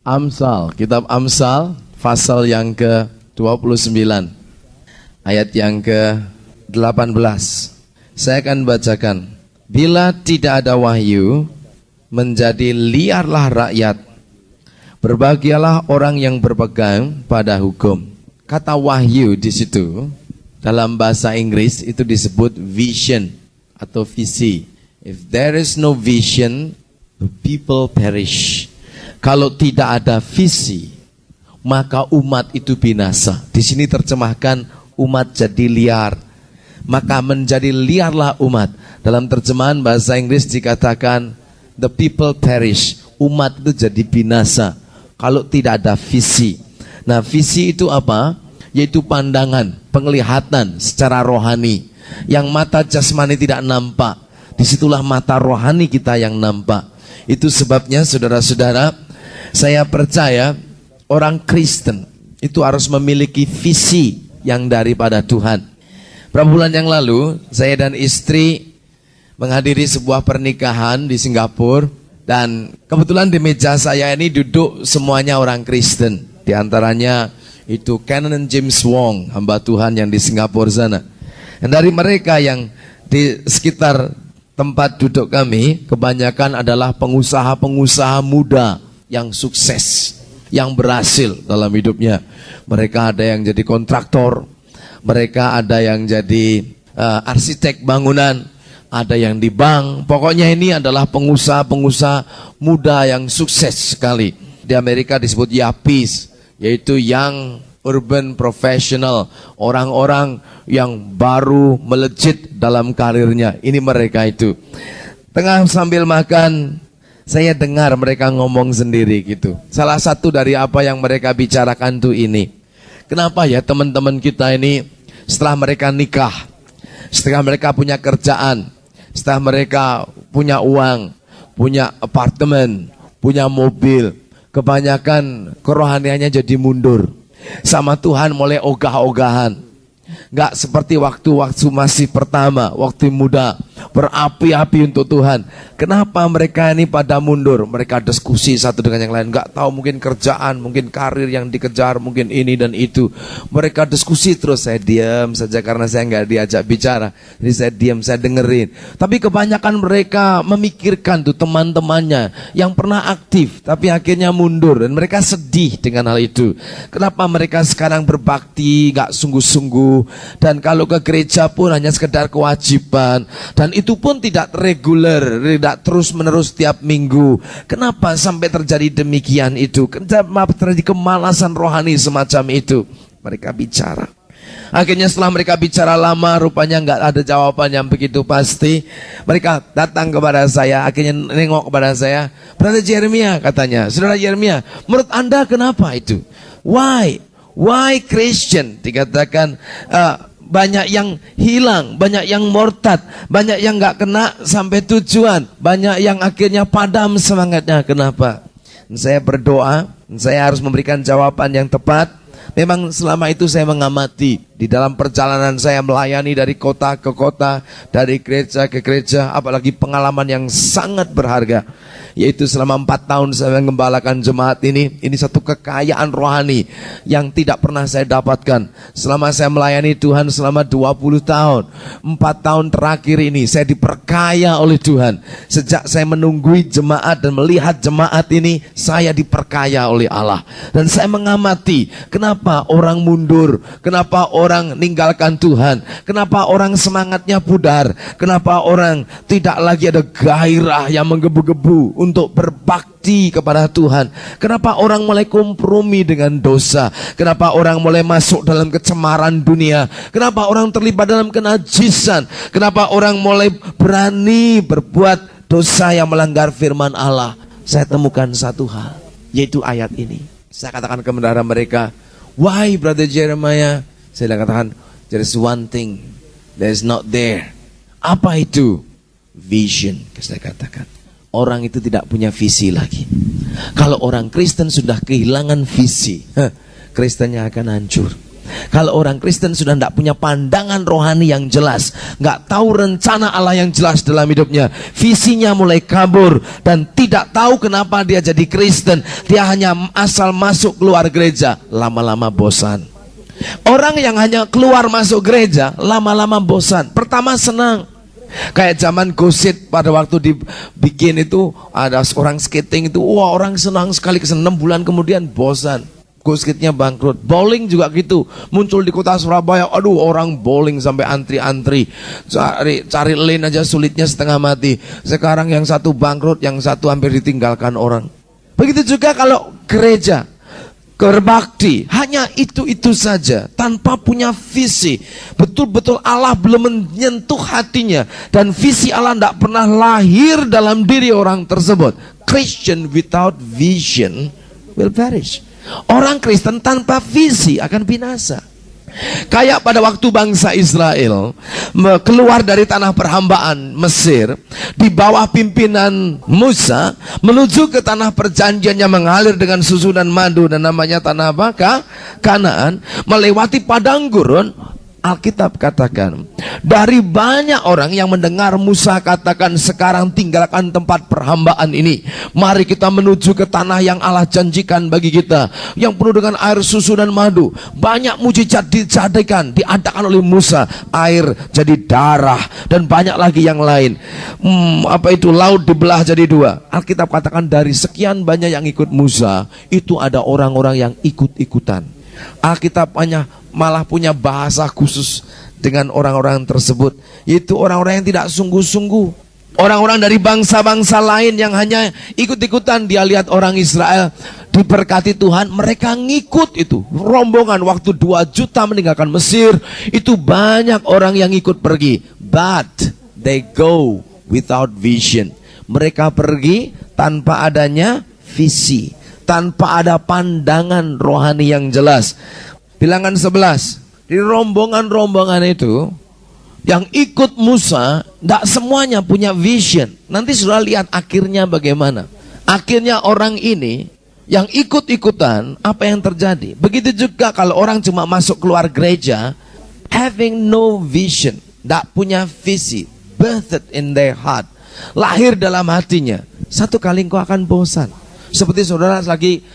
Amsal, kitab Amsal, pasal yang ke-29, ayat yang ke-18. Saya akan bacakan. Bila tidak ada wahyu, menjadi liarlah rakyat. Berbahagialah orang yang berpegang pada hukum. Kata wahyu di situ, dalam bahasa Inggris itu disebut vision atau visi. If there is no vision, the people perish. Kalau tidak ada visi, maka umat itu binasa. Di sini terjemahkan umat jadi liar. Maka menjadi liarlah umat. Dalam terjemahan bahasa Inggris dikatakan the people perish. Umat itu jadi binasa kalau tidak ada visi. Nah, visi itu apa? Yaitu pandangan, penglihatan secara rohani. Yang mata jasmani tidak nampak. Disitulah mata rohani kita yang nampak. Itu sebabnya saudara-saudara, saya percaya orang Kristen itu harus memiliki visi yang daripada Tuhan. Beberapa bulan yang lalu, saya dan istri menghadiri sebuah pernikahan di Singapura. Dan kebetulan di meja saya ini duduk semuanya orang Kristen. Di antaranya itu Canon James Wong, hamba Tuhan yang di Singapura sana. Dan dari mereka yang di sekitar tempat duduk kami, kebanyakan adalah pengusaha-pengusaha muda yang sukses, yang berhasil dalam hidupnya. Mereka ada yang jadi kontraktor, mereka ada yang jadi arsitek bangunan, ada yang di bank. Pokoknya ini adalah pengusaha-pengusaha muda yang sukses sekali. Di Amerika disebut YAPIs, yaitu Young Urban Professional, orang-orang yang baru melejit dalam karirnya. Ini mereka itu. Tengah sambil makan, saya dengar mereka ngomong sendiri gitu. Salah satu dari apa yang mereka bicarakan tuh ini. Kenapa ya teman-teman kita ini setelah mereka nikah, setelah mereka punya kerjaan, setelah mereka punya uang, punya apartemen, punya mobil, kebanyakan kerohaniannya jadi mundur. Sama Tuhan mulai ogah-ogahan. Gak seperti waktu masih pertama, waktu muda, berapi-api untuk Tuhan. Kenapa mereka ini pada mundur? Mereka diskusi satu dengan yang lain. Gak tahu, mungkin kerjaan, mungkin karir yang dikejar, mungkin ini dan itu. Mereka diskusi terus. Saya diam saja karena saya gak diajak bicara. Jadi saya diam, saya dengerin. Tapi kebanyakan mereka memikirkan tuh teman-temannya yang pernah aktif tapi akhirnya mundur. Dan mereka sedih dengan hal itu. Kenapa mereka sekarang berbakti gak sungguh-sungguh? Dan kalau ke gereja pun hanya sekedar kewajiban. Dan itu pun tidak reguler, tidak terus-menerus tiap minggu. Kenapa sampai terjadi demikian itu? Kenapa terjadi kemalasan rohani semacam itu? Mereka bicara. Akhirnya setelah mereka bicara lama, rupanya nggak ada jawaban yang begitu pasti. Mereka datang kepada saya, akhirnya nengok kepada saya. Brother Jeremia, katanya, Saudara Jeremia, menurut Anda kenapa itu? Why Christian? Dikatakan banyak yang hilang, banyak yang murtad, banyak yang gak kena sampai tujuan, banyak yang akhirnya padam semangatnya. Kenapa? Saya berdoa, saya harus memberikan jawaban yang tepat. Memang selama itu saya mengamati. Di dalam perjalanan saya melayani dari kota ke kota, dari gereja ke gereja, apalagi pengalaman yang sangat berharga, yaitu selama 4 tahun saya mengembalakan jemaat ini. Ini satu kekayaan rohani yang tidak pernah saya dapatkan. Selama saya melayani Tuhan selama 20 tahun, 4 tahun terakhir ini saya diperkaya oleh Tuhan. Sejak saya menunggui jemaat dan melihat jemaat ini, saya diperkaya oleh Allah. Dan saya mengamati kenapa orang mundur, kenapa orang ninggalkan Tuhan, kenapa orang semangatnya pudar, kenapa orang tidak lagi ada gairah yang menggebu-gebu untuk berbakti kepada Tuhan. Kenapa orang mulai kompromi dengan dosa? Kenapa orang mulai masuk dalam kecemaran dunia? Kenapa orang terlibat dalam kenajisan? Kenapa orang mulai berani berbuat dosa yang melanggar firman Allah? Saya temukan satu hal, yaitu ayat ini. Saya katakan kepada mereka, why Brother Jeremiah? Saya katakan, there is one thing that is not there. Apa itu? Vision. Saya katakan, orang itu tidak punya visi lagi. Kalau orang Kristen sudah kehilangan visi, Kristennya akan hancur. Kalau orang Kristen sudah tidak punya pandangan rohani yang jelas, nggak tahu rencana Allah yang jelas dalam hidupnya, visinya mulai kabur, dan tidak tahu kenapa dia jadi Kristen. Dia hanya asal masuk keluar gereja, lama-lama bosan. Orang yang hanya keluar masuk gereja, lama-lama bosan. Pertama senang, kayak zaman Gosit pada waktu dibikin itu, ada orang skating itu, wah orang senang sekali, 6 bulan kemudian bosan. Goskitnya bangkrut. Bowling juga gitu, muncul di kota Surabaya, aduh orang bowling sampai antri-antri, cari lane aja sulitnya setengah mati. Sekarang yang satu bangkrut, yang satu hampir ditinggalkan orang. Begitu juga kalau gereja berbakti, hanya itu-itu saja, tanpa punya visi. Betul-betul Allah belum menyentuh hatinya, dan visi Allah tidak pernah lahir dalam diri orang tersebut. Christian without vision will perish. Orang Kristen tanpa visi akan binasa. Kayak pada waktu bangsa Israel keluar dari tanah perhambaan Mesir di bawah pimpinan Musa menuju ke tanah perjanjian yang mengalir dengan susu dan madu, dan namanya tanah apa? Kanaan. Melewati padang gurun, Alkitab katakan, dari banyak orang yang mendengar Musa katakan, sekarang tinggalkan tempat perhambaan ini, mari kita menuju ke tanah yang Allah janjikan bagi kita, yang penuh dengan air susu dan madu. Banyak mujizat diadakan oleh Musa, air jadi darah, dan banyak lagi yang lain. Laut dibelah jadi 2. Alkitab katakan dari sekian banyak yang ikut Musa, itu ada orang-orang yang ikut-ikutan. Alkitab malah punya bahasa khusus dengan orang-orang tersebut, yaitu orang-orang yang tidak sungguh-sungguh. Orang-orang dari bangsa-bangsa lain yang hanya ikut-ikutan. Dia lihat orang Israel diberkati Tuhan, mereka ngikut itu. Rombongan waktu 2 juta meninggalkan Mesir, itu banyak orang yang ikut pergi. But they go without vision. Mereka pergi tanpa adanya visi, tanpa ada pandangan rohani yang jelas. Bilangan 11, di rombongan-rombongan itu yang ikut Musa, tidak semuanya punya vision. Nanti sudah lihat akhirnya bagaimana. Akhirnya orang ini yang ikut-ikutan, apa yang terjadi? Begitu juga kalau orang cuma masuk keluar gereja, having no vision, tidak punya visi, birthed in their heart, lahir dalam hatinya. Satu kali engkau akan bosan. Seperti saudara lagi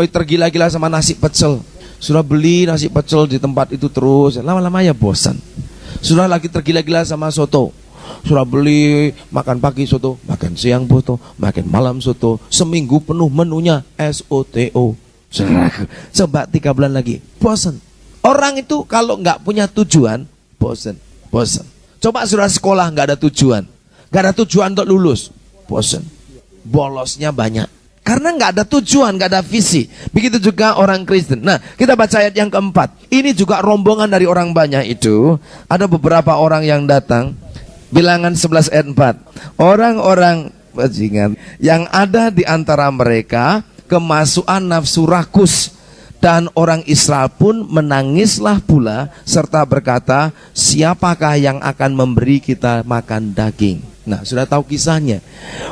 tergila-gila sama nasi pecel. Sudah beli nasi pecel di tempat itu terus, lama-lama ya bosan. Sudah lagi tergila-gila sama soto. Sudah beli, makan pagi soto, makan siang soto, makan malam soto. Seminggu penuh menunya SOTO. Coba 3 bulan lagi, bosan. Orang itu kalau nggak punya tujuan, bosan. Coba sudah sekolah nggak ada tujuan, nggak ada tujuan untuk lulus, bosan. Bolosnya banyak. Karena nggak ada tujuan, nggak ada visi. Begitu juga orang Kristen. Nah, kita baca ayat yang keempat. Ini juga rombongan dari orang banyak itu. Ada beberapa orang yang datang. Bilangan 11 ayat 4. Orang-orang bajingan yang ada di antara mereka kemasukan nafsu rakus. Dan orang Israel pun menangislah pula serta berkata, siapakah yang akan memberi kita makan daging? Nah, sudah tahu kisahnya.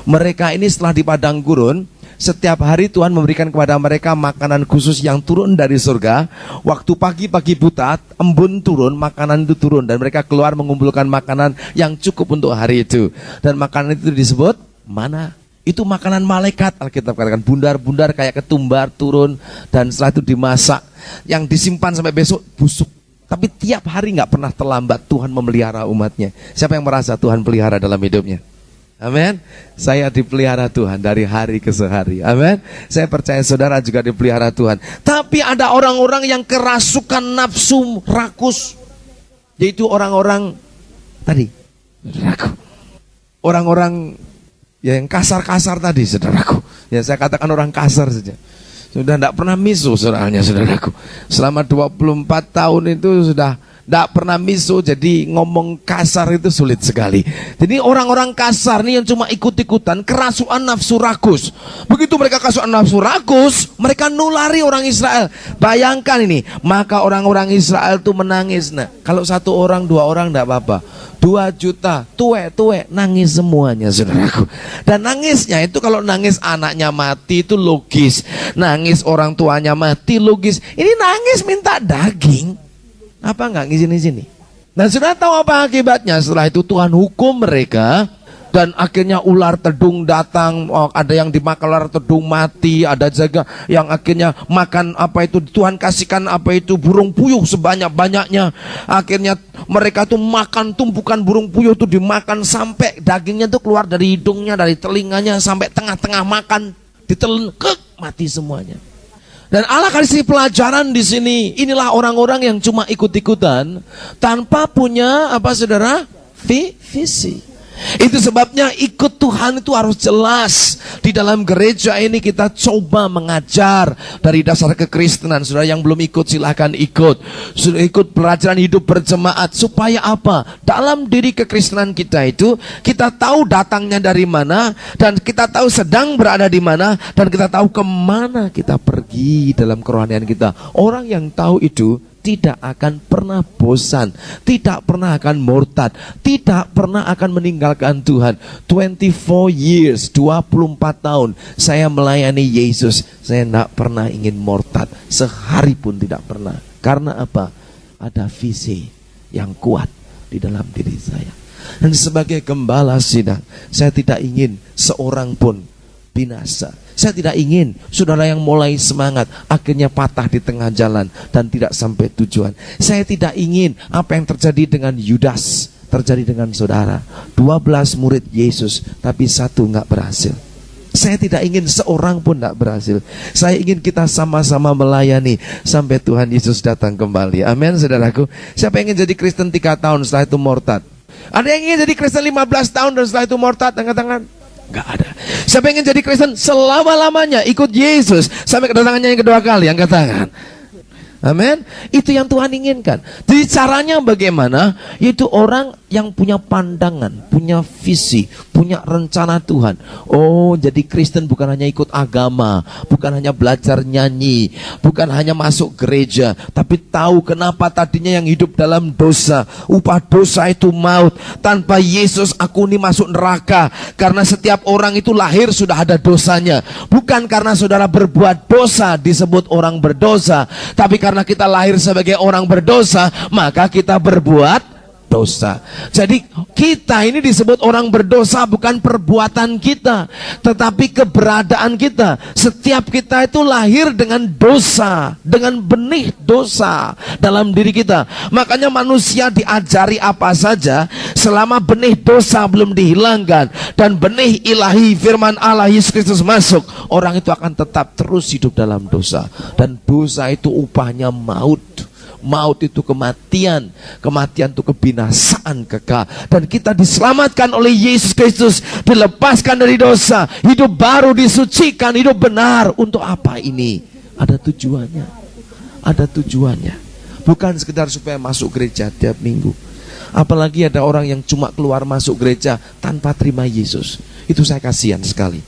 Mereka ini setelah di padang gurun, setiap hari Tuhan memberikan kepada mereka makanan khusus yang turun dari surga. Waktu pagi-pagi buta, embun turun, makanan itu turun. Dan mereka keluar mengumpulkan makanan yang cukup untuk hari itu. Dan makanan itu disebut mana? Itu makanan malaikat. Alkitab katakan bundar-bundar kayak ketumbar turun. Dan setelah itu dimasak. Yang disimpan sampai besok busuk. Tapi tiap hari gak pernah terlambat Tuhan memelihara umatnya. Siapa yang merasa Tuhan pelihara dalam hidupnya? Amin. Saya dipelihara Tuhan dari hari ke hari. Amin. Saya percaya saudara juga dipelihara Tuhan. Tapi ada orang-orang yang kerasukan nafsu rakus, yaitu orang-orang tadi, saudaraku, orang-orang yang kasar-kasar tadi, saudaraku. Ya saya katakan orang kasar saja. Sudah tidak pernah misu soalnya, saudaraku. Selama 24 tahun itu sudah tidak pernah misu, jadi ngomong kasar itu sulit sekali. Jadi orang-orang kasar nih yang cuma ikut-ikutan, kerasukan nafsu rakus. Begitu mereka kerasukan nafsu rakus, mereka nulari orang Israel. Bayangkan ini, maka orang-orang Israel itu menangis. Nah, kalau 1 orang, 2 orang tidak apa-apa. 2 juta, tuwek-tuwek, nangis semuanya, saudaraku. Dan nangisnya itu kalau nangis anaknya mati itu logis. Nangis orang tuanya mati logis. Ini nangis minta daging. Apa enggak ngizin-izini? Nah, sudah tahu apa akibatnya? Setelah itu Tuhan hukum mereka. Dan akhirnya ular tedung datang, ada yang dimakan ular tedung mati, ada juga yang akhirnya makan apa itu, Tuhan kasihkan apa itu burung puyuh sebanyak-banyaknya. Akhirnya mereka tuh makan tumpukan burung puyuh tuh dimakan sampai dagingnya tuh keluar dari hidungnya, dari telinganya, sampai tengah-tengah makan, ditelan, mati semuanya. Dan Allah kasih pelajaran di sini. Inilah orang-orang yang cuma ikut-ikutan tanpa punya apa saudara? Visi. Itu sebabnya ikut Tuhan itu harus jelas. Di dalam gereja ini kita coba mengajar dari dasar kekristenan. Saudara yang belum ikut silahkan ikut. Sudah ikut pelajaran hidup berjemaat. Supaya apa? Dalam diri kekristenan kita itu, kita tahu datangnya dari mana, dan kita tahu sedang berada di mana, dan kita tahu kemana kita pergi dalam kerohanian kita. Orang yang tahu itu tidak akan pernah bosan, tidak pernah akan murtad, tidak pernah akan meninggalkan Tuhan. 24 years, 24 tahun saya melayani Yesus, saya tidak pernah ingin murtad, sehari pun tidak pernah. Karena apa? Ada visi yang kuat di dalam diri saya. Dan sebagai gembala sidang, saya tidak ingin seorang pun binasa. Saya tidak ingin saudara yang mulai semangat akhirnya patah di tengah jalan dan tidak sampai tujuan. Saya tidak ingin apa yang terjadi dengan Yudas terjadi dengan saudara. 12 murid Yesus tapi satu nggak berhasil. Saya tidak ingin seorang pun tidak berhasil. Saya ingin kita sama-sama melayani sampai Tuhan Yesus datang kembali. Amin saudaraku. Siapa yang ingin jadi Kristen 3 tahun setelah itu murtad? Ada yang ingin jadi Kristen 15 tahun dan setelah itu murtad? Angkat tangan. Gak ada. Siapa yang ingin jadi Kristen selama-lamanya ikut Yesus sampai kedatangannya yang kedua kali? Angkat tangan. Amin. Itu yang Tuhan inginkan. Jadi caranya bagaimana? Yaitu orang yang punya pandangan, punya visi, punya rencana Tuhan. Oh, jadi Kristen bukan hanya ikut agama, bukan hanya belajar nyanyi, bukan hanya masuk gereja, tapi tahu kenapa tadinya yang hidup dalam dosa. Upah dosa itu maut. Tanpa Yesus aku ini masuk neraka. Karena setiap orang itu lahir sudah ada dosanya. Bukan karena saudara berbuat dosa disebut orang berdosa, tapi karena kita lahir sebagai orang berdosa, maka kita berbuat dosa. Jadi kita ini disebut orang berdosa bukan perbuatan kita, tetapi keberadaan kita. Setiap kita itu lahir dengan dosa, dengan benih dosa dalam diri kita. Makanya manusia diajari apa saja, selama benih dosa belum dihilangkan dan benih ilahi firman Allah Yesus Kristus masuk, orang itu akan tetap terus hidup dalam dosa. Dan dosa itu upahnya maut. Maut itu kematian, kematian itu kebinasaan kekal. Dan kita diselamatkan oleh Yesus Kristus, dilepaskan dari dosa, hidup baru, disucikan, hidup benar. Untuk apa ini? Ada tujuannya. Ada tujuannya. Bukan sekedar supaya masuk gereja tiap minggu. Apalagi ada orang yang cuma keluar masuk gereja tanpa terima Yesus. Itu saya kasihan sekali.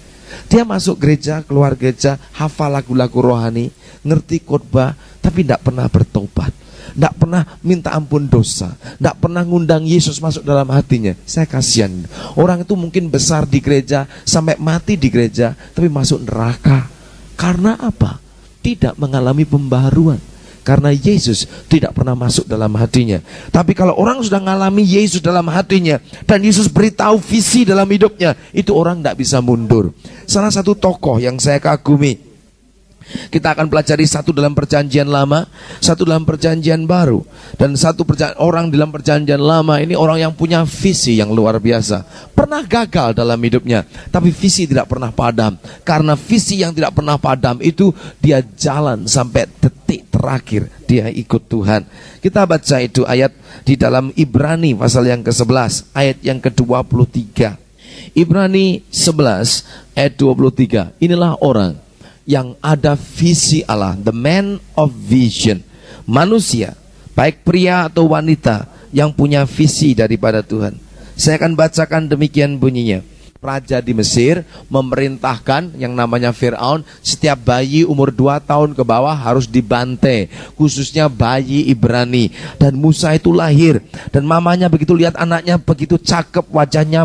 Dia masuk gereja, keluar gereja, hafal lagu-lagu rohani, ngerti khotbah, tapi tidak pernah bertobat, tidak pernah minta ampun dosa, tidak pernah ngundang Yesus masuk dalam hatinya. Saya kasihan. Orang itu mungkin besar di gereja, sampai mati di gereja, tapi masuk neraka. Karena apa? Tidak mengalami pembaharuan. Karena Yesus tidak pernah masuk dalam hatinya. Tapi kalau orang sudah mengalami Yesus dalam hatinya, dan Yesus beritahu visi dalam hidupnya, itu orang tidak bisa mundur. Salah satu tokoh yang saya kagumi, kita akan pelajari satu dalam perjanjian lama, satu dalam perjanjian baru. Dan satu orang dalam perjanjian lama ini orang yang punya visi yang luar biasa. Pernah gagal dalam hidupnya, tapi visi tidak pernah padam. Karena visi yang tidak pernah padam itu, dia jalan sampai detik terakhir dia ikut Tuhan. Kita baca itu ayat di dalam Ibrani pasal yang ke-11 ayat yang ke-23. Ibrani 11 ayat 23. Inilah orang yang ada visi Allah, the man of vision. Manusia, baik pria atau wanita, yang punya visi daripada Tuhan. Saya akan bacakan demikian bunyinya. Raja di Mesir memerintahkan yang namanya Fir'aun, setiap bayi umur 2 tahun ke bawah harus dibantai, khususnya bayi Ibrani. Dan Musa itu lahir, dan mamanya begitu lihat anaknya begitu cakep, wajahnya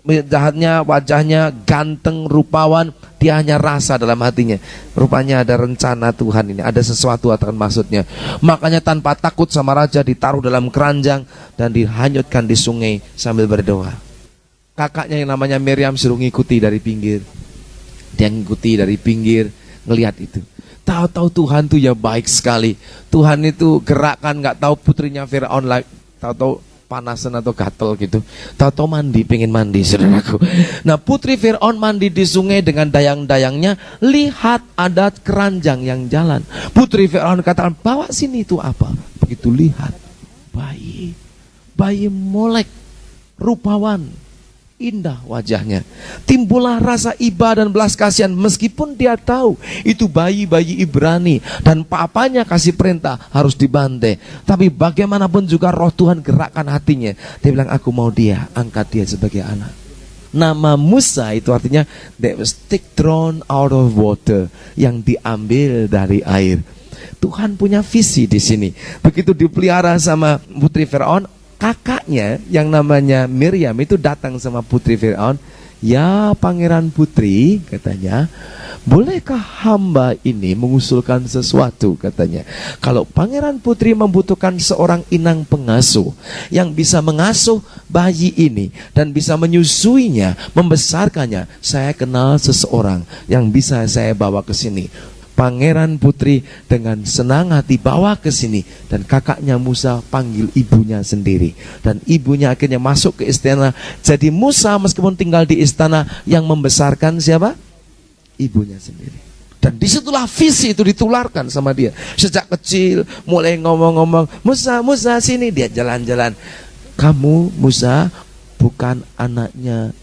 jahatnya, wajahnya ganteng, rupawan, dia hanya rasa dalam hatinya. Rupanya ada rencana Tuhan ini, ada sesuatu akan maksudnya. Makanya tanpa takut sama raja ditaruh dalam keranjang dan dihanyutkan di sungai sambil berdoa. Kakaknya yang namanya Miriam suruh ngikuti dari pinggir. Dia ngikuti dari pinggir, ngelihat itu. Tahu-tahu Tuhan tuh ya baik sekali. Tuhan itu gerakkan, nggak tahu putrinya Firaun lagi, tahu-tahu panasan atau gatel gitu, tahu-tahu mandi, pengen mandi, saudaraku. Nah, putri Firaun mandi di sungai dengan dayang-dayangnya, lihat ada keranjang yang jalan. Putri Firaun katakan, bawa sini itu apa? Begitu lihat, bayi Molek, rupawan, indah wajahnya. Timbullah rasa iba dan belas kasihan, meskipun dia tahu itu bayi Ibrani dan papanya kasih perintah harus dibantai. Tapi bagaimanapun juga roh Tuhan gerakkan hatinya. Dia bilang, aku mau dia, angkat dia sebagai anak. Nama Musa itu artinya that was drawn out of water, yang diambil dari air. Tuhan punya visi di sini. Begitu dipelihara sama putri Firaun, kakaknya yang namanya Miriam itu datang sama putri Firaun. Ya pangeran putri, katanya, bolehkah hamba ini mengusulkan sesuatu, katanya. Kalau pangeran putri membutuhkan seorang inang pengasuh yang bisa mengasuh bayi ini dan bisa menyusuinya, membesarkannya, saya kenal seseorang yang bisa saya bawa ke sini. Pangeran putri dengan senang hati bawa ke sini, dan kakaknya Musa panggil ibunya sendiri, dan ibunya akhirnya masuk ke istana. Jadi Musa meskipun tinggal di istana, yang membesarkan siapa? Ibunya sendiri. Dan disitulah visi itu ditularkan sama dia. Sejak kecil mulai ngomong-ngomong, Musa, Musa sini, dia jalan-jalan. Kamu Musa bukan anaknya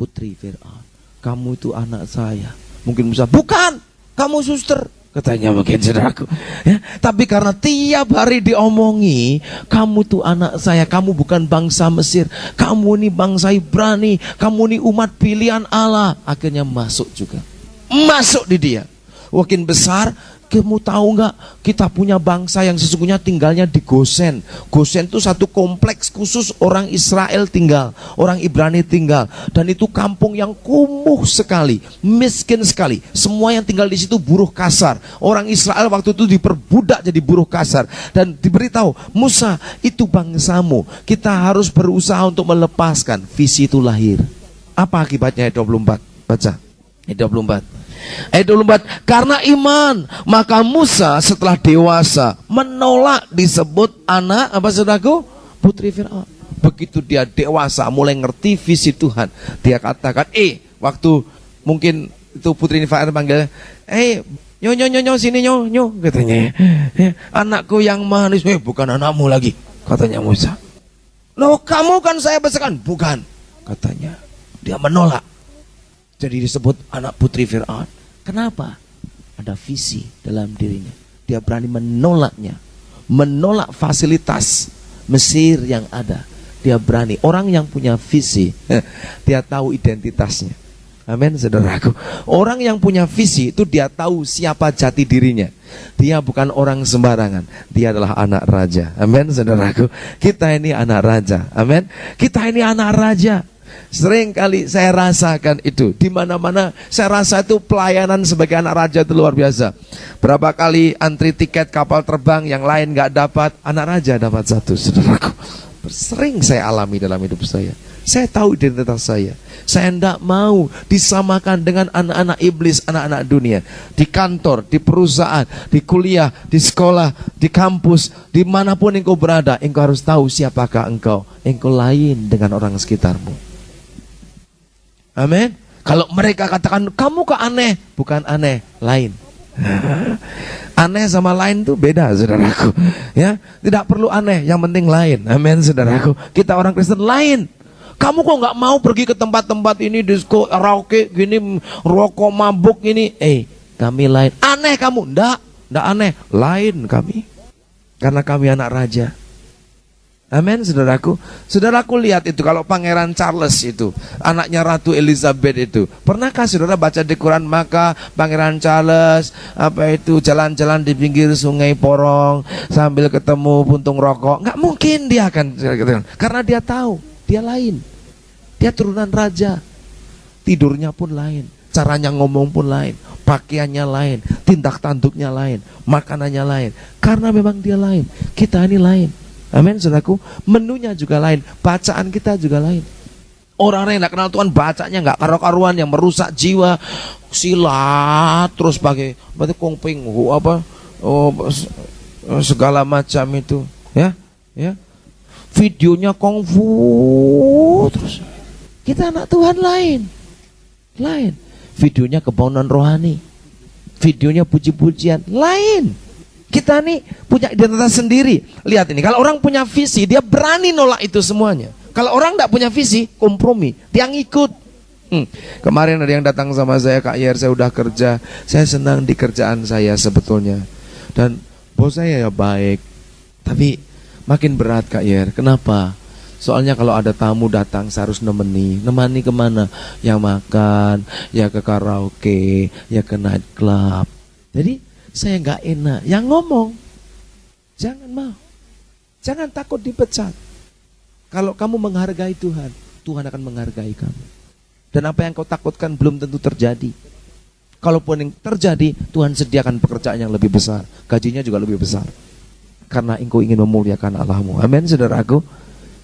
putri Firaun, kamu itu anak saya. Mungkin Musa, bukan, kamu suster, katanya mungkin saudaraku. Ya, tapi karena tiap hari diomongi, kamu tuh anak saya, kamu bukan bangsa Mesir, kamu ini bangsa Ibrani, kamu ini umat pilihan Allah. Akhirnya masuk juga, masuk di dia. Makin besar, kamu tahu nggak, kita punya bangsa yang sesungguhnya tinggalnya di Gosen. Gosen itu satu kompleks khusus orang Israel tinggal, orang Ibrani tinggal, dan itu kampung yang kumuh sekali, miskin sekali. Semua yang tinggal di situ buruh kasar. Orang Israel waktu itu diperbudak jadi buruh kasar, dan diberitahu, Musa, itu bangsamu, kita harus berusaha untuk melepaskan. Visi itu lahir. Apa akibatnya? Ayat 24, baca ayat 24. Ayat 24, karena iman maka Musa setelah dewasa menolak disebut anak apa saudaraku? Putri Firaun. Begitu dia dewasa mulai ngerti visi Tuhan, dia katakan, waktu mungkin itu putri Firaun panggil, nyo sini nyo, katanya, anakku yang manis. Bukan anakmu lagi, katanya Musa. Loh, kamu kan saya besarkan. Bukan, katanya. Dia menolak. Jadi disebut anak putri Firaun. Kenapa? Ada visi dalam dirinya. Dia berani menolaknya, menolak fasilitas Mesir yang ada. Dia berani. Orang yang punya visi, dia tahu identitasnya. Amin, saudaraku. Orang yang punya visi itu dia tahu siapa jati dirinya. Dia bukan orang sembarangan. Dia adalah anak raja. Amin, saudaraku. Kita ini anak raja. Amin. Kita ini anak raja. Sering kali saya rasakan itu. Di mana-mana saya rasa itu pelayanan sebagai anak raja itu luar biasa. Berapa kali antri tiket kapal terbang, yang lain gak dapat, anak raja dapat satu, saudaraku. Sering saya alami dalam hidup saya. Saya tahu identitas saya. Saya tidak mau disamakan dengan anak-anak iblis, anak-anak dunia. Di kantor, di perusahaan, di kuliah, di sekolah, di kampus, dimanapun engkau berada, engkau harus tahu siapakah engkau. Engkau lain dengan orang sekitarmu. Amin. Kalau mereka katakan kamu kok aneh, bukan aneh, lain. Aneh sama lain tuh beda, saudaraku. Ya, tidak perlu aneh, yang penting lain. Amin, saudaraku. Kita orang Kristen lain. Kamu kok nggak mau pergi ke tempat-tempat ini, disco, karaoke, gini, rokok, mabuk ini? Kami lain. Aneh kamu? Nggak aneh, lain kami. Karena kami anak raja. Amin, saudaraku. Saudaraku lihat itu, kalau Pangeran Charles itu, anaknya Ratu Elizabeth itu, pernahkah saudara baca di Quran, maka Pangeran Charles jalan-jalan di pinggir sungai Porong sambil ketemu puntung rokok? Nggak mungkin dia akan, karena dia tahu dia lain. Dia turunan raja. Tidurnya pun lain, caranya ngomong pun lain, pakaiannya lain, tindak tanduknya lain, makanannya lain. Karena memang dia lain, kita ini lain. Amin, saudaraku. Menunya juga lain, bacaan kita juga lain. Orang-orang yang tidak kenal Tuhan bacanya nggak karu-karuan, yang merusak jiwa, silat terus pakai kongping segala macam itu, ya. Videonya kungfu terus. Kita anak Tuhan lain. Videonya kebangunan rohani, videonya puji-pujian lain. Kita nih punya identitas sendiri. Lihat ini, kalau orang punya visi, dia berani nolak itu semuanya. Kalau orang tidak punya visi, kompromi, dia ngikut. Kemarin ada yang datang sama saya, Kak Yer, saya udah kerja, saya senang di kerjaan saya sebetulnya, dan bos saya ya baik, tapi makin berat Kak Yer. Kenapa? Soalnya kalau ada tamu datang saya harus nemani kemana? Ya makan, ya ke karaoke, ya ke night club. Jadi saya nggak enak. Yang ngomong, jangan mau, jangan takut dipecat. Kalau kamu menghargai Tuhan, Tuhan akan menghargai kamu. Dan apa yang kau takutkan belum tentu terjadi. Kalaupun yang terjadi, Tuhan sediakan pekerjaan yang lebih besar, gajinya juga lebih besar. Karena engkau ingin memuliakan Allahmu. Amin, saudaraku.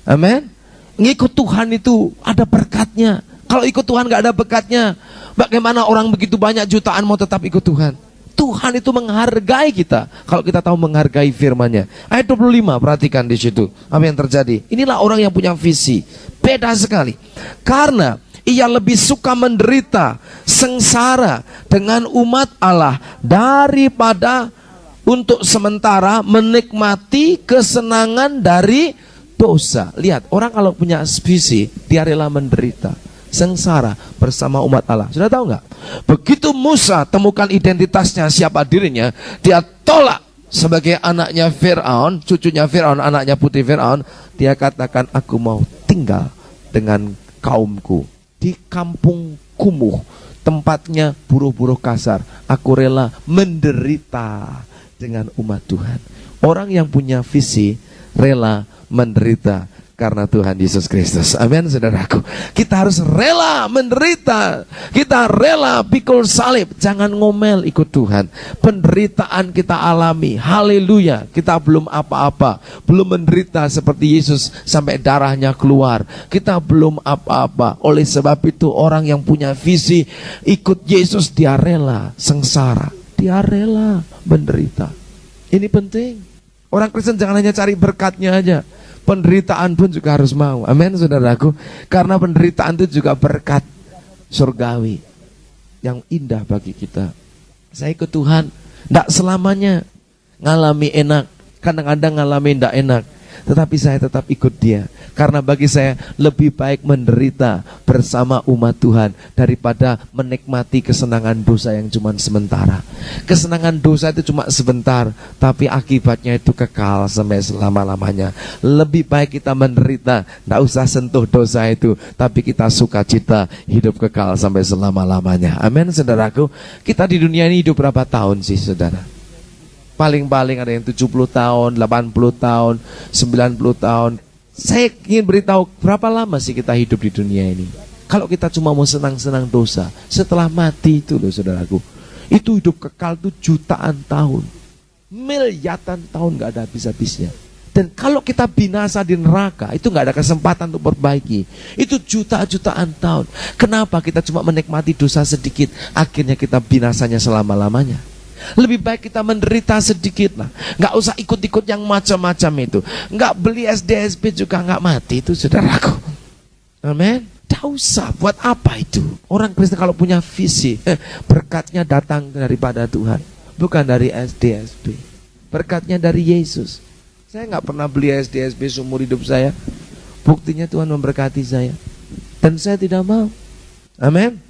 Amin. Ngikut Tuhan itu ada berkatnya. Kalau ikut Tuhan gak ada berkatnya, bagaimana orang begitu banyak jutaan mau tetap ikut Tuhan? Tuhan itu menghargai kita kalau kita tahu menghargai firman-Nya. Ayat 25, perhatikan di situ apa yang terjadi. Inilah orang yang punya visi. Beda sekali. Karena ia lebih suka menderita sengsara dengan umat Allah daripada untuk sementara menikmati kesenangan dari dosa. Lihat, orang kalau punya visi, dia rela menderita sengsara bersama umat Allah. Sudah tahu nggak? Begitu Musa temukan identitasnya, siapa dirinya, dia tolak sebagai anaknya Fir'aun, cucunya Fir'aun, anaknya putri Fir'aun. Dia katakan, aku mau tinggal dengan kaumku di kampung kumuh, tempatnya buruh-buruh kasar. Aku rela menderita dengan umat Tuhan. Orang yang punya visi rela menderita karena Tuhan Yesus Kristus. Amin, saudaraku. Kita harus rela menderita. Kita rela pikul salib. Jangan ngomel ikut Tuhan. Penderitaan kita alami. Haleluya. Kita belum apa-apa. Belum menderita seperti Yesus sampai darahnya keluar. Kita belum apa-apa. Oleh sebab itu orang yang punya visi ikut Yesus, dia rela sengsara. Dia rela menderita. Ini penting. Orang Kristen jangan hanya cari berkatnya aja, penderitaan pun juga harus mau. Amin, saudaraku. Karena penderitaan itu juga berkat surgawi yang indah bagi kita. Saya ikut Tuhan, tidak selamanya ngalami enak. Kadang-kadang ngalami tidak enak, tetapi saya tetap ikut Dia. Karena bagi saya lebih baik menderita bersama umat Tuhan daripada menikmati kesenangan dosa yang cuma sementara. Kesenangan dosa itu cuma sebentar, tapi akibatnya itu kekal sampai selama-lamanya. Lebih baik kita menderita, tidak usah sentuh dosa itu, tapi kita sukacita hidup kekal sampai selama-lamanya. Amin, saudaraku. Kita di dunia ini hidup berapa tahun sih, saudara? Paling-paling ada yang 70 tahun, 80 tahun, 90 tahun. Saya ingin beritahu berapa lama sih kita hidup di dunia ini. Kalau kita cuma mau senang-senang dosa, setelah mati itu loh saudaraku, itu hidup kekal itu jutaan tahun, miliaran tahun gak ada habis-habisnya. Dan kalau kita binasa di neraka, itu gak ada kesempatan untuk perbaiki. Itu juta-jutaan tahun. Kenapa kita cuma menikmati dosa sedikit, akhirnya kita binasanya selama-lamanya? Lebih baik kita menderita sedikit lah. Nggak usah ikut-ikut yang macam-macam itu. Nggak beli SDSP juga nggak mati itu saudaraku. Amin. Nggak usah, buat apa itu? Orang Kristen kalau punya visi, berkatnya datang daripada Tuhan, bukan dari SDSP. Berkatnya dari Yesus. Saya nggak pernah beli SDSP seumur hidup saya. Buktinya Tuhan memberkati saya, dan saya tidak mau. Amin.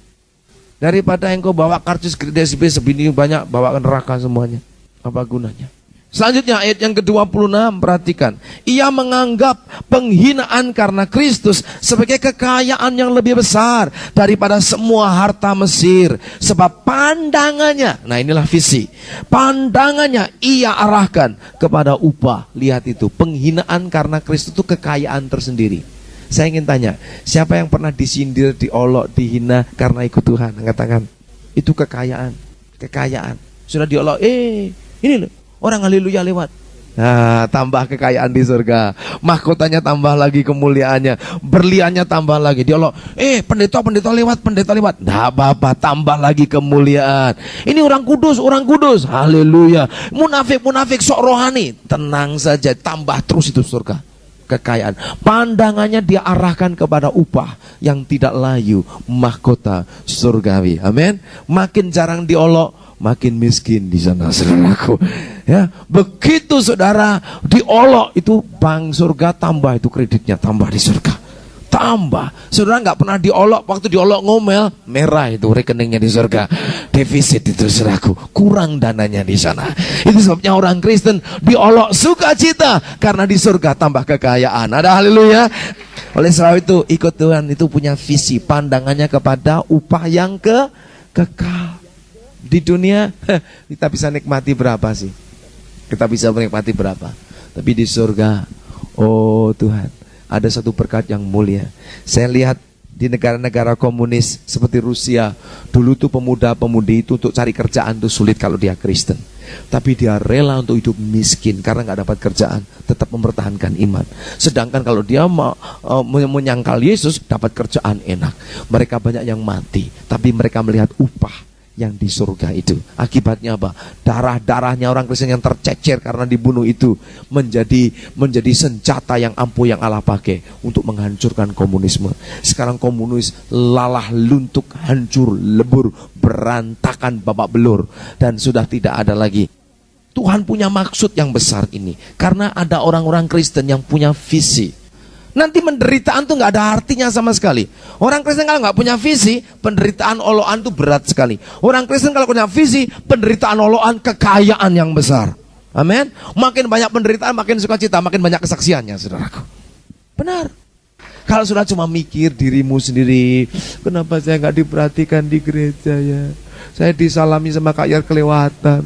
Daripada engkau bawa karcis SDSP sebini banyak, bawa ke neraka semuanya. Apa gunanya? Selanjutnya ayat yang ke-26, perhatikan. Ia menganggap penghinaan karena Kristus sebagai kekayaan yang lebih besar daripada semua harta Mesir. Sebab pandangannya, nah inilah visi, pandangannya ia arahkan kepada upah. Lihat itu, penghinaan karena Kristus itu kekayaan tersendiri. Saya ingin tanya, siapa yang pernah disindir, diolok, dihina karena ikut Tuhan? Angkat tangan. Itu kekayaan. Sudah diolok, ini loh, orang haleluya lewat. Nah, tambah kekayaan di surga, mahkotanya tambah lagi, kemuliaannya, berliannya tambah lagi. Diolok, pendeta lewat. Nggak apa-apa, tambah lagi kemuliaan. Ini orang kudus, haleluya. Munafik, sok rohani, tenang saja, tambah terus itu surga. Kekayaan, pandangannya dia arahkan kepada upah yang tidak layu, mahkota surgawi. Amin. Makin jarang diolok, makin miskin di sana, saudaraku. Ya, begitu saudara diolok, itu bank surga tambah, itu kreditnya tambah di surga. Tambah. Saudara nggak pernah diolok, waktu diolok ngomel, merah itu rekeningnya di surga. Defisit itu, saudaraku, kurang dananya di sana. Itu sebabnya orang Kristen diolok sukacita, karena di surga tambah kekayaan. Ada haleluya. Oleh sebab itu, ikut Tuhan itu punya visi, pandangannya kepada upah yang kekal. Di dunia kita bisa nikmati berapa sih? Kita bisa menikmati berapa? Tapi di surga, oh Tuhan, ada satu berkat yang mulia. Saya lihat di negara-negara komunis seperti Rusia, dulu tuh pemuda-pemudi itu untuk cari kerjaan tuh sulit kalau dia Kristen. Tapi dia rela untuk hidup miskin karena nggak dapat kerjaan, tetap mempertahankan iman. Sedangkan kalau dia menyangkal Yesus, dapat kerjaan enak. Mereka banyak yang mati, tapi mereka melihat upah yang di surga itu. Akibatnya apa? Darah-darahnya orang Kristen yang tercecer karena dibunuh itu menjadi senjata yang ampuh yang Allah pakai untuk menghancurkan komunisme. Sekarang komunis lalah luntuk, hancur, lebur, berantakan, babak belur, dan sudah tidak ada lagi. Tuhan punya maksud yang besar ini karena ada orang-orang Kristen yang punya visi. Nanti penderitaan tuh nggak ada artinya sama sekali. Orang Kristen kalau nggak punya visi, penderitaan olokan tuh berat sekali. Orang Kristen kalau punya visi, penderitaan olokan kekayaan yang besar. Amin. Makin banyak penderitaan, makin sukacita, makin banyak kesaksiannya, saudaraku. Benar. Kalau sudah cuma mikir dirimu sendiri, kenapa saya nggak diperhatikan di gereja ya? Saya disalami sama Kak Yer kelewatan.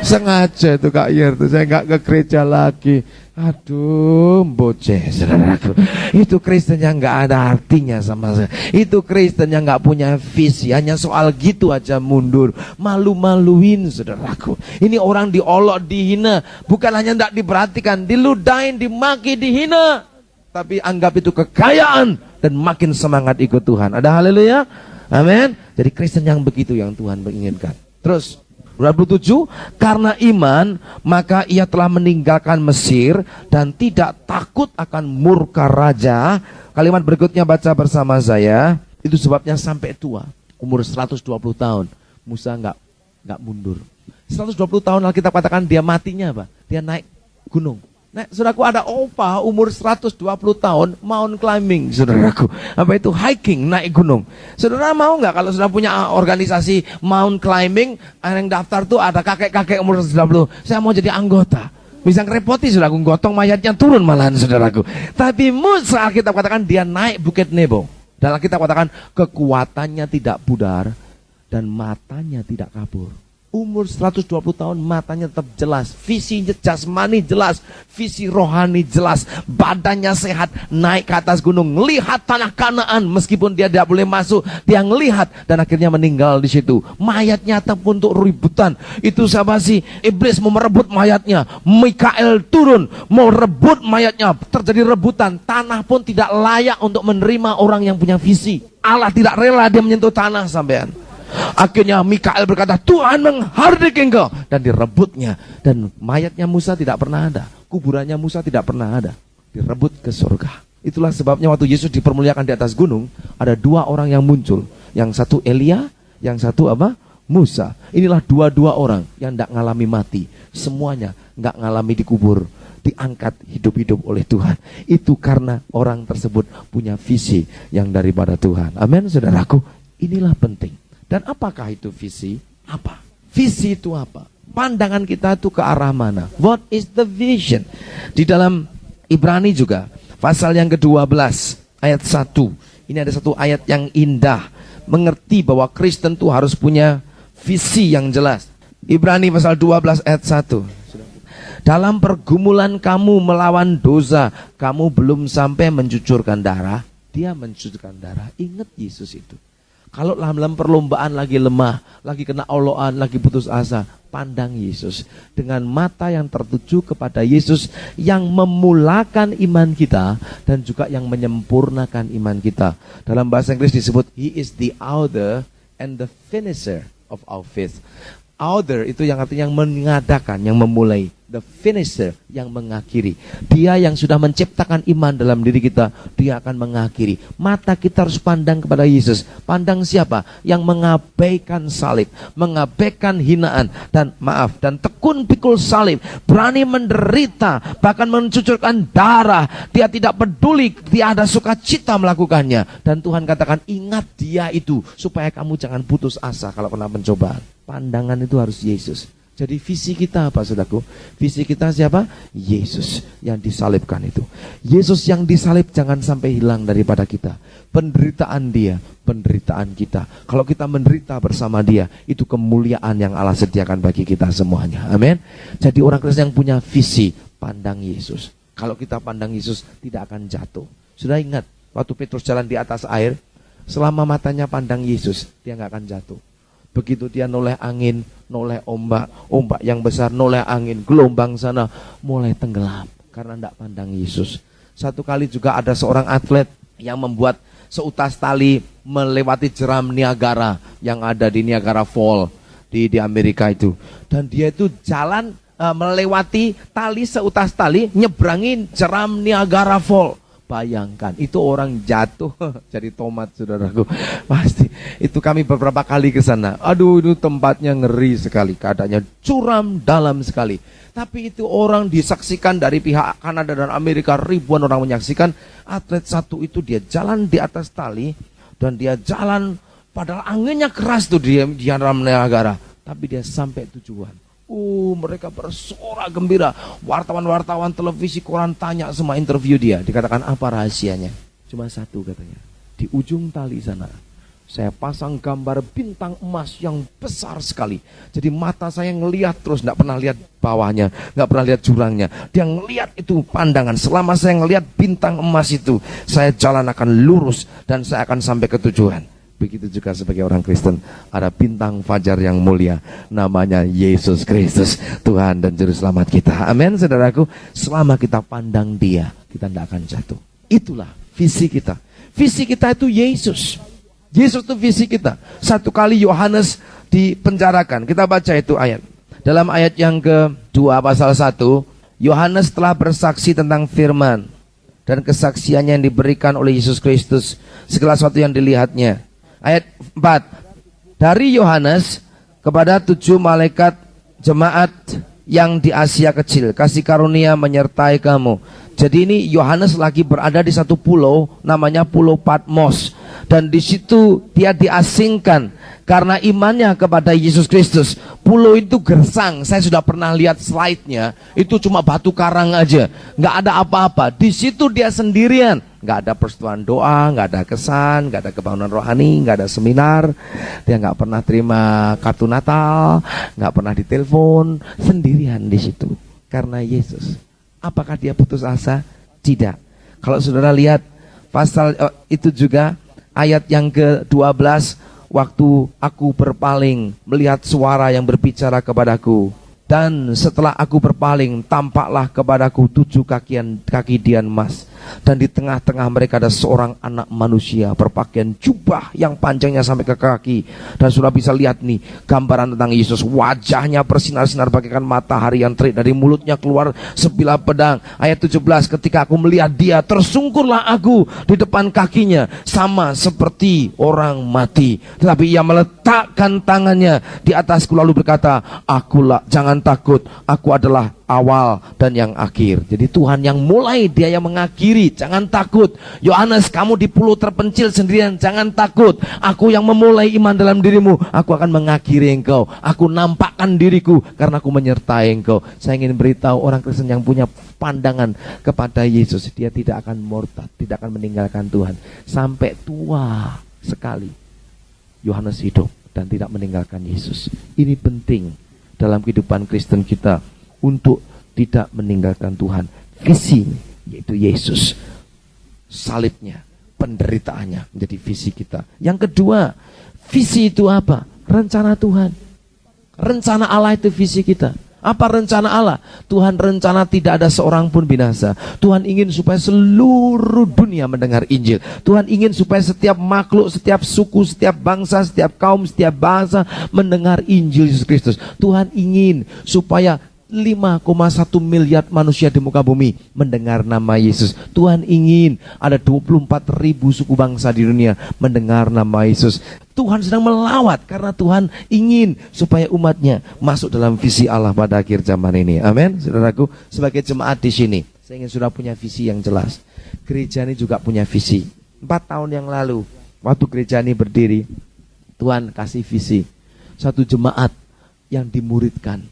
Sengaja itu Kak Yer tuh, saya nggak ke gereja lagi. Aduh, boceh, saudaraku. Itu Kristen yang nggak ada artinya sama saya. Itu Kristen yang nggak punya visi, hanya soal gitu aja mundur, malu-maluin, saudaraku. Ini orang diolok, dihina, bukan hanya nggak diperhatikan, diludahin, dimaki, dihina, tapi anggap itu kekayaan dan makin semangat ikut Tuhan. Ada haleluya, amin. Jadi Kristen yang begitu yang Tuhan menginginkan. Terus 27, karena iman maka ia telah meninggalkan Mesir dan tidak takut akan murka raja. Kalimat berikutnya baca bersama saya. Itu sebabnya sampai tua, umur 120 tahun, Musa nggak mundur. 120 tahun Alkitab katakan dia matinya apa? Dia naik gunung. Nah, saudaraku, ada opa umur 120 tahun mountain climbing, saudaraku. Apa itu? Hiking, naik gunung. Saudara mau nggak kalau sudah punya organisasi mountain climbing, yang daftar tuh ada kakek-kakek umur 120. Saya mau jadi anggota. Bisa ngerepoti, saudaraku, gotong mayatnya turun malahan, saudaraku. Tapi Musa, Alkitab katakan dia naik Bukit Nebo. Dan Alkitab katakan kekuatannya tidak pudar dan matanya tidak kabur. Umur 120 tahun matanya tetap jelas, visi jasmani jelas, visi rohani jelas, badannya sehat, naik ke atas gunung, lihat tanah Kanaan meskipun dia tidak boleh masuk, dia ngelihat dan akhirnya meninggal di situ. Mayatnya ataupun untuk ributan. Itu siapa sih? Iblis mau merebut mayatnya, Mikael turun mau rebut mayatnya, terjadi rebutan. Tanah pun tidak layak untuk menerima orang yang punya visi. Allah tidak rela dia menyentuh tanah, sampean. Akhirnya Mikael berkata, Tuhan menghardik engkau, dan direbutnya. Dan mayatnya Musa tidak pernah ada, kuburannya Musa tidak pernah ada, direbut ke surga. Itulah sebabnya waktu Yesus dipermuliakan di atas gunung, ada dua orang yang muncul. Yang satu Elia, yang satu apa? Musa. Inilah dua-dua orang yang tidak ngalami mati. Semuanya nggak ngalami dikubur, diangkat hidup-hidup oleh Tuhan. Itu karena orang tersebut punya visi yang daripada Tuhan. Amin, saudaraku. Inilah penting. Dan apakah itu visi? Apa? Visi itu apa? Pandangan kita itu ke arah mana? What is the vision? Di dalam Ibrani juga, pasal yang ke-12, ayat 1. Ini ada satu ayat yang indah. Mengerti bahwa Kristen itu harus punya visi yang jelas. Ibrani pasal 12 ayat 1. Dalam pergumulan kamu melawan dosa, kamu belum sampai mencucurkan darah, dia mencucurkan darah. Ingat Yesus itu. Kalau dalam perlombaan lagi lemah, lagi kena oloan, lagi putus asa, pandang Yesus. Dengan mata yang tertuju kepada Yesus yang memulakan iman kita dan juga yang menyempurnakan iman kita. Dalam bahasa Inggris disebut, He is the author and the finisher of our faith. Author itu yang artinya yang mengadakan, yang memulai. The finisher yang mengakhiri. Dia yang sudah menciptakan iman dalam diri kita, dia akan mengakhiri. Mata kita harus pandang kepada Yesus. Pandang siapa? Yang mengabaikan salib, mengabaikan hinaan dan tekun pikul salib, berani menderita, bahkan mencucurkan darah. Dia tidak peduli, dia ada sukacita melakukannya. Dan Tuhan katakan, ingat dia itu supaya kamu jangan putus asa kalau kena pencobaan. Pandangan itu harus Yesus. Jadi visi kita apa, saudaraku? Visi kita siapa? Yesus yang disalibkan itu. Yesus yang disalib jangan sampai hilang daripada kita. Penderitaan dia, penderitaan kita. Kalau kita menderita bersama dia, itu kemuliaan yang Allah sediakan bagi kita semuanya. Amin. Jadi orang Kristen yang punya visi, pandang Yesus. Kalau kita pandang Yesus, tidak akan jatuh. Sudah ingat, waktu Petrus jalan di atas air, selama matanya pandang Yesus, dia nggak akan jatuh. Begitu dia noleh angin, noleh ombak yang besar, noleh angin, gelombang sana, mulai tenggelam. Karena tidak pandang Yesus. Satu kali juga ada seorang atlet yang membuat seutas tali melewati jeram Niagara yang ada di Niagara Falls di Amerika itu. Dan dia itu jalan melewati tali seutas tali, nyebrangi jeram Niagara Falls. Bayangkan, itu orang jatuh jadi tomat, saudaraku. Pasti. Itu kami beberapa kali ke sana. Aduh, itu tempatnya ngeri sekali. Keadaannya curam dalam sekali. Tapi itu orang disaksikan dari pihak Kanada dan Amerika. Ribuan orang menyaksikan. Atlet satu itu dia jalan di atas tali. Dan dia jalan, padahal anginnya keras tuh di dalam Niagara. Tapi dia sampai tujuan. Mereka bersorak gembira. Wartawan-wartawan televisi, koran tanya semua, interview dia. Dikatakan apa rahasianya? Cuma satu katanya. Di ujung tali sana, saya pasang gambar bintang emas yang besar sekali. Jadi mata saya ngelihat terus, tidak pernah lihat bawahnya, nggak pernah lihat jurangnya. Dia ngelihat itu pandangan. Selama saya ngelihat bintang emas itu, saya jalan akan lurus dan saya akan sampai ke tujuan. Begitu juga sebagai orang Kristen, ada bintang fajar yang mulia, namanya Yesus Kristus, Tuhan dan Juru Selamat kita. Amin, saudaraku. Selama kita pandang dia, kita tidak akan jatuh. Itulah visi kita. Visi kita itu Yesus. Yesus itu visi kita. Satu kali Yohanes dipenjarakan. Kita baca itu ayat. Dalam ayat yang kedua pasal 1, Yohanes telah bersaksi tentang firman dan kesaksiannya yang diberikan oleh Yesus Kristus, segala sesuatu yang dilihatnya. Ayat 4, dari Yohanes kepada 7 malaikat jemaat yang di Asia kecil, kasih karunia menyertai kamu. Jadi ini Yohanes lagi berada di satu pulau, namanya Pulau Patmos. Dan di situ dia diasingkan karena imannya kepada Yesus Kristus. Pulau itu gersang, saya sudah pernah lihat slide-nya. Itu cuma batu karang aja, nggak ada apa-apa. Di situ dia sendirian. Nggak ada persetujuan doa, nggak ada kesan, nggak ada kebangunan rohani, nggak ada seminar. Dia nggak pernah terima kartu Natal, nggak pernah ditelepon, sendirian di situ. Karena Yesus. Apakah dia putus asa? Tidak. Kalau saudara lihat pasal itu juga ayat yang ke-12, waktu aku berpaling melihat suara yang berbicara kepadaku. Dan setelah aku berpaling, tampaklah kepadaku 7 kaki dian emas. Dan di tengah-tengah mereka ada seorang anak manusia berpakaian jubah yang panjangnya sampai ke kaki. Dan sudah bisa lihat nih gambaran tentang Yesus. Wajahnya bersinar-sinar bagaikan matahari yang terik. Dari mulutnya keluar sebilah pedang. Ayat 17, ketika aku melihat dia, tersungkurlah aku di depan kakinya, sama seperti orang mati. Tetapi ia meletakkan tangannya di atasku lalu berkata, akulah, jangan takut, aku adalah awal dan yang akhir. Jadi Tuhan yang mulai, dia yang mengakhiri. Jangan takut. Yohanes, kamu di pulau terpencil sendirian, jangan takut. Aku yang memulai iman dalam dirimu, aku akan mengakhiri engkau. Aku nampakkan diriku karena aku menyertai engkau. Saya ingin beritahu orang Kristen yang punya pandangan kepada Yesus, dia tidak akan murtad, tidak akan meninggalkan Tuhan sampai tua sekali. Yohanes hidup dan tidak meninggalkan Yesus. Ini penting dalam kehidupan Kristen kita, untuk tidak meninggalkan Tuhan. Visi yaitu Yesus, salibnya, penderitaannya menjadi visi kita. Yang kedua, visi itu apa? Rencana Tuhan. Rencana Allah itu visi kita. Apa rencana Allah? Tuhan rencana tidak ada seorang pun binasa. Tuhan ingin supaya seluruh dunia mendengar Injil. Tuhan ingin supaya setiap makhluk, setiap suku, setiap bangsa, setiap kaum, setiap bahasa mendengar Injil Yesus Kristus. Tuhan ingin supaya 5,1 miliar manusia di muka bumi mendengar nama Yesus. Tuhan ingin ada 24.000 suku bangsa di dunia mendengar nama Yesus. Tuhan sedang melawat karena Tuhan ingin supaya umatnya masuk dalam visi Allah pada akhir zaman ini. Amin. Saudaraku, sebagai jemaat di sini, saya ingin sudah punya visi yang jelas. Gereja ini juga punya visi. 4 tahun yang lalu, waktu gereja ini berdiri, Tuhan kasih visi. Satu jemaat yang dimuridkan,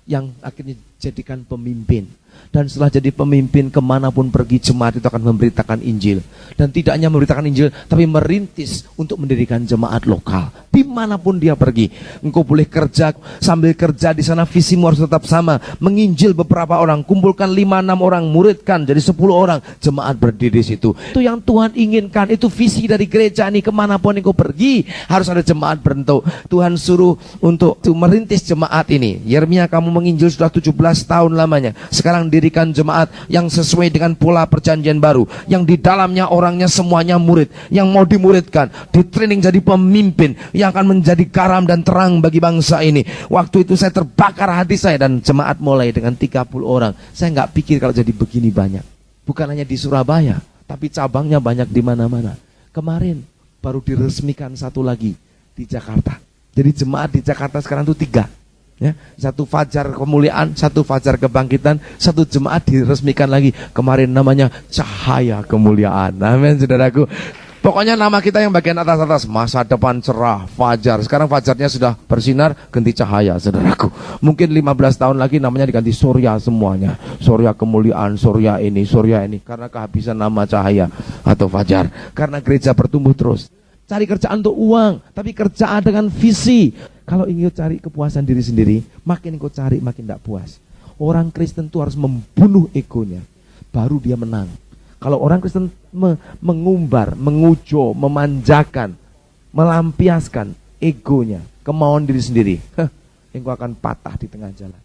yang akhirnya jadikan pemimpin. Dan setelah jadi pemimpin, kemanapun pergi jemaat itu akan memberitakan Injil. Dan tidak hanya memberitakan Injil, tapi merintis untuk mendirikan jemaat lokal. Dimanapun dia pergi, engkau boleh kerja, sambil kerja di sana visimu harus tetap sama. Menginjil beberapa orang, kumpulkan 5-6 orang, muridkan jadi 10 orang, jemaat berdiri di situ. Itu yang Tuhan inginkan, itu visi dari gereja ini. Kemanapun engkau pergi, harus ada jemaat berbentuk. Tuhan suruh untuk merintis jemaat ini. Yeremia, kamu menginjil sudah 17 tahun lamanya. Sekarang dirikan jemaat yang sesuai dengan pola perjanjian baru, yang di dalamnya orangnya semuanya murid, yang mau dimuridkan, di training jadi pemimpin, yang akan menjadi garam dan terang bagi bangsa ini. Waktu itu saya terbakar hati saya, dan jemaat mulai dengan 30 orang. Saya nggak pikir kalau jadi begini banyak. Bukan hanya di Surabaya, tapi cabangnya banyak di mana-mana. Kemarin baru diresmikan satu lagi di Jakarta. Jadi jemaat di Jakarta sekarang itu 3. Ya, satu Fajar Kemuliaan, satu Fajar Kebangkitan, satu jemaat diresmikan lagi. Kemarin namanya Cahaya Kemuliaan. Amin, saudaraku. Pokoknya nama kita yang bagian atas-atas, masa depan cerah, Fajar. Sekarang Fajarnya sudah bersinar, ganti Cahaya, saudaraku. Mungkin 15 tahun lagi namanya diganti Surya semuanya. Surya Kemuliaan, Surya ini, karena kehabisan nama Cahaya atau Fajar. Karena gereja bertumbuh terus. Cari kerjaan untuk uang, tapi kerjaan dengan visi. Kalau ingin cari kepuasan diri sendiri, makin kau cari makin tidak puas. Orang Kristen itu harus membunuh egonya, baru dia menang. Kalau orang Kristen mengumbar, mengujo, memanjakan, melampiaskan egonya, kemauan diri sendiri, engkau akan patah di tengah jalan.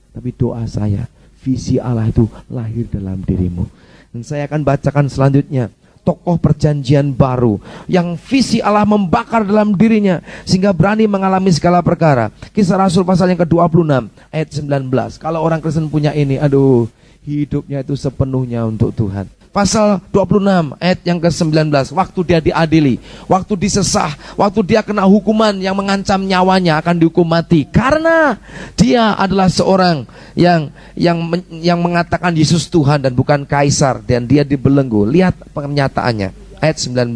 Tapi doa saya, visi Allah itu lahir dalam dirimu. Dan saya akan bacakan selanjutnya. Tokoh perjanjian baru yang visi Allah membakar dalam dirinya sehingga berani mengalami segala perkara. Kisah Rasul pasal yang ke-26 ayat 19. Kalau orang Kristen punya ini, aduh, hidupnya itu sepenuhnya untuk Tuhan. Pasal 26 ayat yang ke-19, waktu dia diadili, waktu disesah, waktu dia kena hukuman yang mengancam nyawanya akan dihukum mati karena dia adalah seorang yang mengatakan Yesus Tuhan dan bukan kaisar, dan dia dibelenggu. Lihat pernyataannya ayat 19.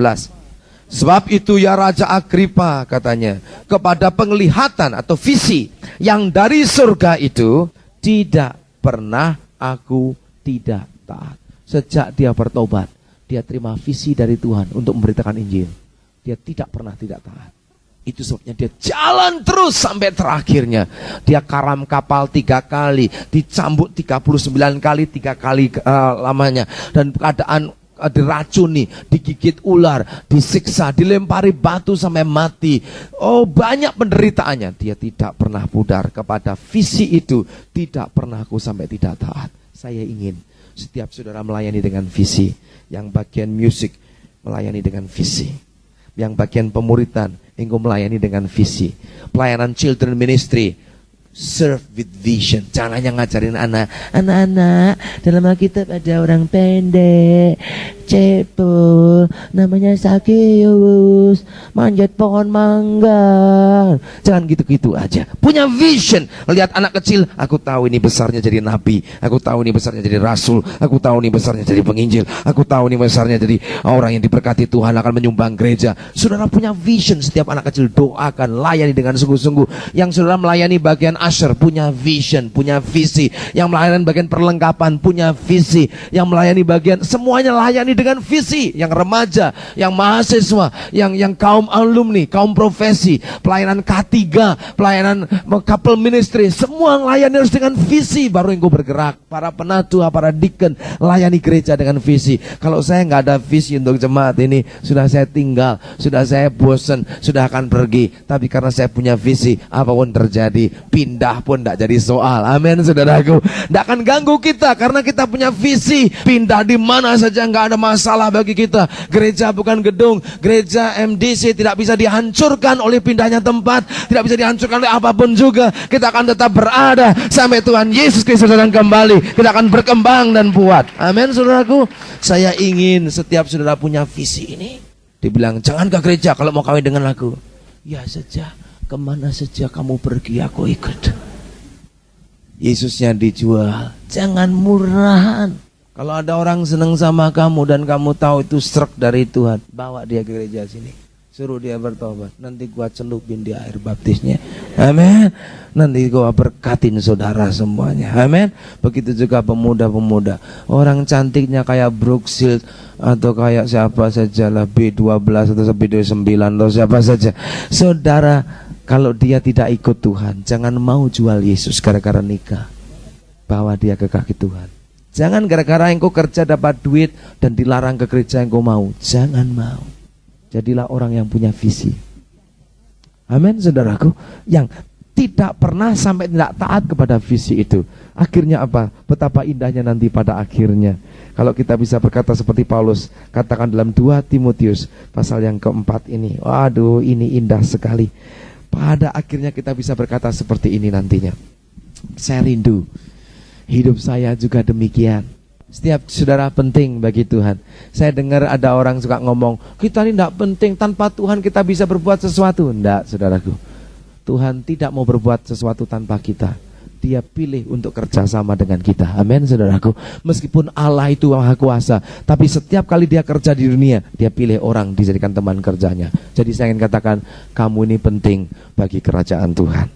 Sebab itu ya Raja Agripa, katanya, kepada penglihatan atau visi yang dari surga itu tidak pernah aku tidak taat. Sejak dia bertobat, dia terima visi dari Tuhan untuk memberitakan Injil. Dia tidak pernah tidak taat. Itu sebabnya dia jalan terus sampai terakhirnya. Dia karam kapal 3 kali, dicambuk 39 kali, 3 kali lamanya. Dan keadaan diracuni, digigit ular, disiksa, dilempari batu sampai mati. Oh, banyak penderitaannya. Dia tidak pernah pudar kepada visi itu. Tidak pernah aku sampai tidak taat. Saya ingin setiap saudara melayani dengan visi. Yang bagian musik melayani dengan visi. Yang bagian pemuritan engkau melayani dengan visi. Pelayanan children ministry, serve with vision. Jangan hanya ngajarin anak-anak dalam Alkitab ada orang pendek, cepo, namanya Sakeus, manjat pohon mangga. Jangan gitu-gitu aja. Punya vision. Lihat anak kecil, aku tahu ini besarnya jadi nabi, aku tahu ini besarnya jadi rasul, aku tahu ini besarnya jadi penginjil, aku tahu ini besarnya jadi orang yang diberkati Tuhan akan menyumbang gereja. Saudara punya vision. Setiap anak kecil doakan, layani dengan sungguh-sungguh. Yang saudara melayani bagian usher punya vision, punya visi. Yang melayani bagian perlengkapan punya visi. Yang melayani bagian semuanya layani dengan visi. Yang remaja, yang mahasiswa, yang kaum alumni, kaum profesi, pelayanan K3, pelayanan couple ministry, semua layani harus dengan visi, baru engkau bergerak. Para penatua, para deacon, layani gereja dengan visi. Kalau saya nggak ada visi untuk jemaat ini, sudah saya tinggal, sudah saya bosan, sudah akan pergi. Tapi karena saya punya visi, apapun terjadi, pindah pun tidak jadi soal. Amin, saudaraku. Tidak akan ganggu kita karena kita punya visi. Pindah di mana saja nggak ada masalah bagi kita. Gereja bukan gedung, gereja MDC tidak bisa dihancurkan oleh pindahnya tempat, tidak bisa dihancurkan oleh apapun juga. Kita akan tetap berada sampai Tuhan Yesus Kristus datang kembali. Kita akan berkembang dan kuat. Amin, saudaraku. Saya ingin setiap saudara punya visi ini. Dibilang jangan ke gereja kalau mau kawin dengan aku. Ya saja, kemana saja kamu pergi aku ikut. Yesusnya dijual, jangan murahan. Kalau ada orang senang sama kamu dan kamu tahu itu serak dari Tuhan, bawa dia ke gereja sini, suruh dia bertobat. Nanti gua celupin di air baptisnya. Amin. Nanti gua berkatin saudara semuanya. Amin. Begitu juga pemuda-pemuda. Orang cantiknya kayak Brooke Shields atau kayak siapa saja lah, B12 atau B29 atau siapa saja. Saudara, kalau dia tidak ikut Tuhan, jangan mau jual Yesus gara-gara nikah. Bawa dia ke kaki Tuhan. Jangan gara-gara engkau kerja dapat duit dan dilarang ke gereja engkau mau. Jangan mau. Jadilah orang yang punya visi. Amin, saudaraku. Yang tidak pernah sampai tidak taat kepada visi itu. Akhirnya apa? Betapa indahnya nanti pada akhirnya. Kalau kita bisa berkata seperti Paulus katakan dalam 2 Timotius pasal yang keempat ini. Waduh, ini indah sekali. Pada akhirnya kita bisa berkata seperti ini nantinya. Saya rindu. Hidup saya juga demikian. Setiap saudara penting bagi Tuhan. Saya dengar ada orang suka ngomong, kita ini tidak penting, tanpa Tuhan kita bisa berbuat sesuatu. Tidak, saudaraku. Tuhan tidak mau berbuat sesuatu tanpa kita. Dia pilih untuk kerjasama dengan kita. Amin, saudaraku. Meskipun Allah itu Maha Kuasa, tapi setiap kali dia kerja di dunia, dia pilih orang dijadikan teman kerjanya. Jadi saya ingin katakan, kamu ini penting bagi kerajaan Tuhan.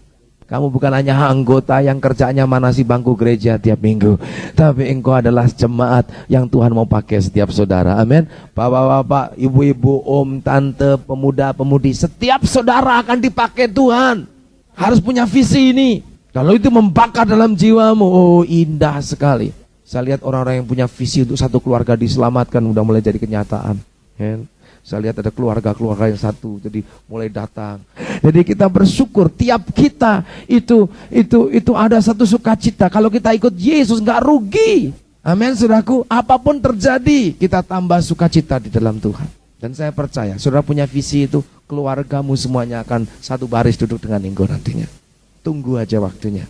Kamu bukan hanya anggota yang kerjanya manasi bangku gereja tiap minggu, tapi engkau adalah jemaat yang Tuhan mau pakai setiap saudara. Amin. Bapak-bapak, ibu-ibu, om, tante, pemuda-pemudi, setiap saudara akan dipakai Tuhan. Harus punya visi ini. Kalau itu membakar dalam jiwamu, oh indah sekali. Saya lihat orang-orang yang punya visi untuk satu keluarga diselamatkan, udah mulai jadi kenyataan. Saya lihat ada keluarga-keluarga yang satu jadi mulai datang. Jadi kita bersyukur tiap kita itu ada satu sukacita. Kalau kita ikut Yesus nggak rugi. Amin, saudaraku. Apapun terjadi kita tambah sukacita di dalam Tuhan. Dan saya percaya saudara punya visi itu, keluargamu semuanya akan satu baris duduk dengan engkau nantinya. Tunggu aja waktunya.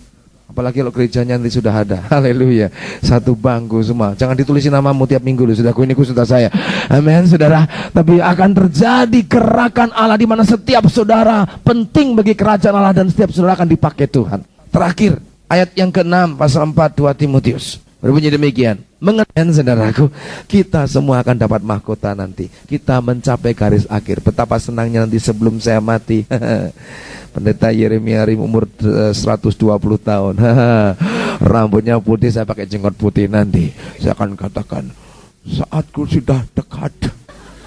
Apalagi kalau gerejanya nanti sudah ada. Haleluya. Satu bangku semua. Jangan ditulisin namamu tiap minggu loh. Saudaraku, ini khusus saya. Amin, saudara. Tapi akan terjadi gerakan Allah di mana setiap saudara penting bagi kerajaan Allah dan setiap saudara akan dipakai Tuhan. Terakhir, ayat yang ke-6 pasal 4 2 Timotius. Berbunyi demikian. Mengenai saudaraku, kita semua akan dapat mahkota nanti. Kita mencapai garis akhir. Betapa senangnya nanti sebelum saya mati. Pendeta Yeremia umur 120 tahun. Rambutnya putih, saya pakai jenggot putih nanti. Saya akan katakan, saatku sudah dekat.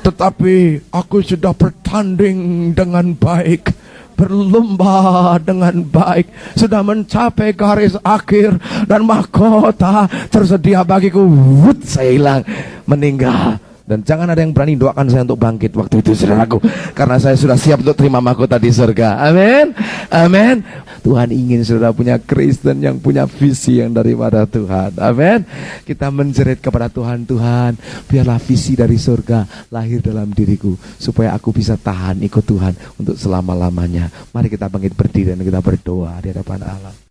Tetapi aku sudah bertanding dengan baik, berlomba dengan baik, sudah mencapai garis akhir, dan mahkota tersedia bagiku. Wut, saya hilang, meninggal. Dan jangan ada yang berani doakan saya untuk bangkit waktu itu, saudaraku, karena saya sudah siap untuk terima mahkota di surga. Amin, amin. Tuhan ingin saudara punya Kristen yang punya visi yang daripada Tuhan. Amin. Kita menjerit kepada Tuhan, Tuhan, biarlah visi dari surga lahir dalam diriku, supaya aku bisa tahan ikut Tuhan untuk selama-lamanya. Mari kita bangkit berdiri dan kita berdoa di hadapan Allah.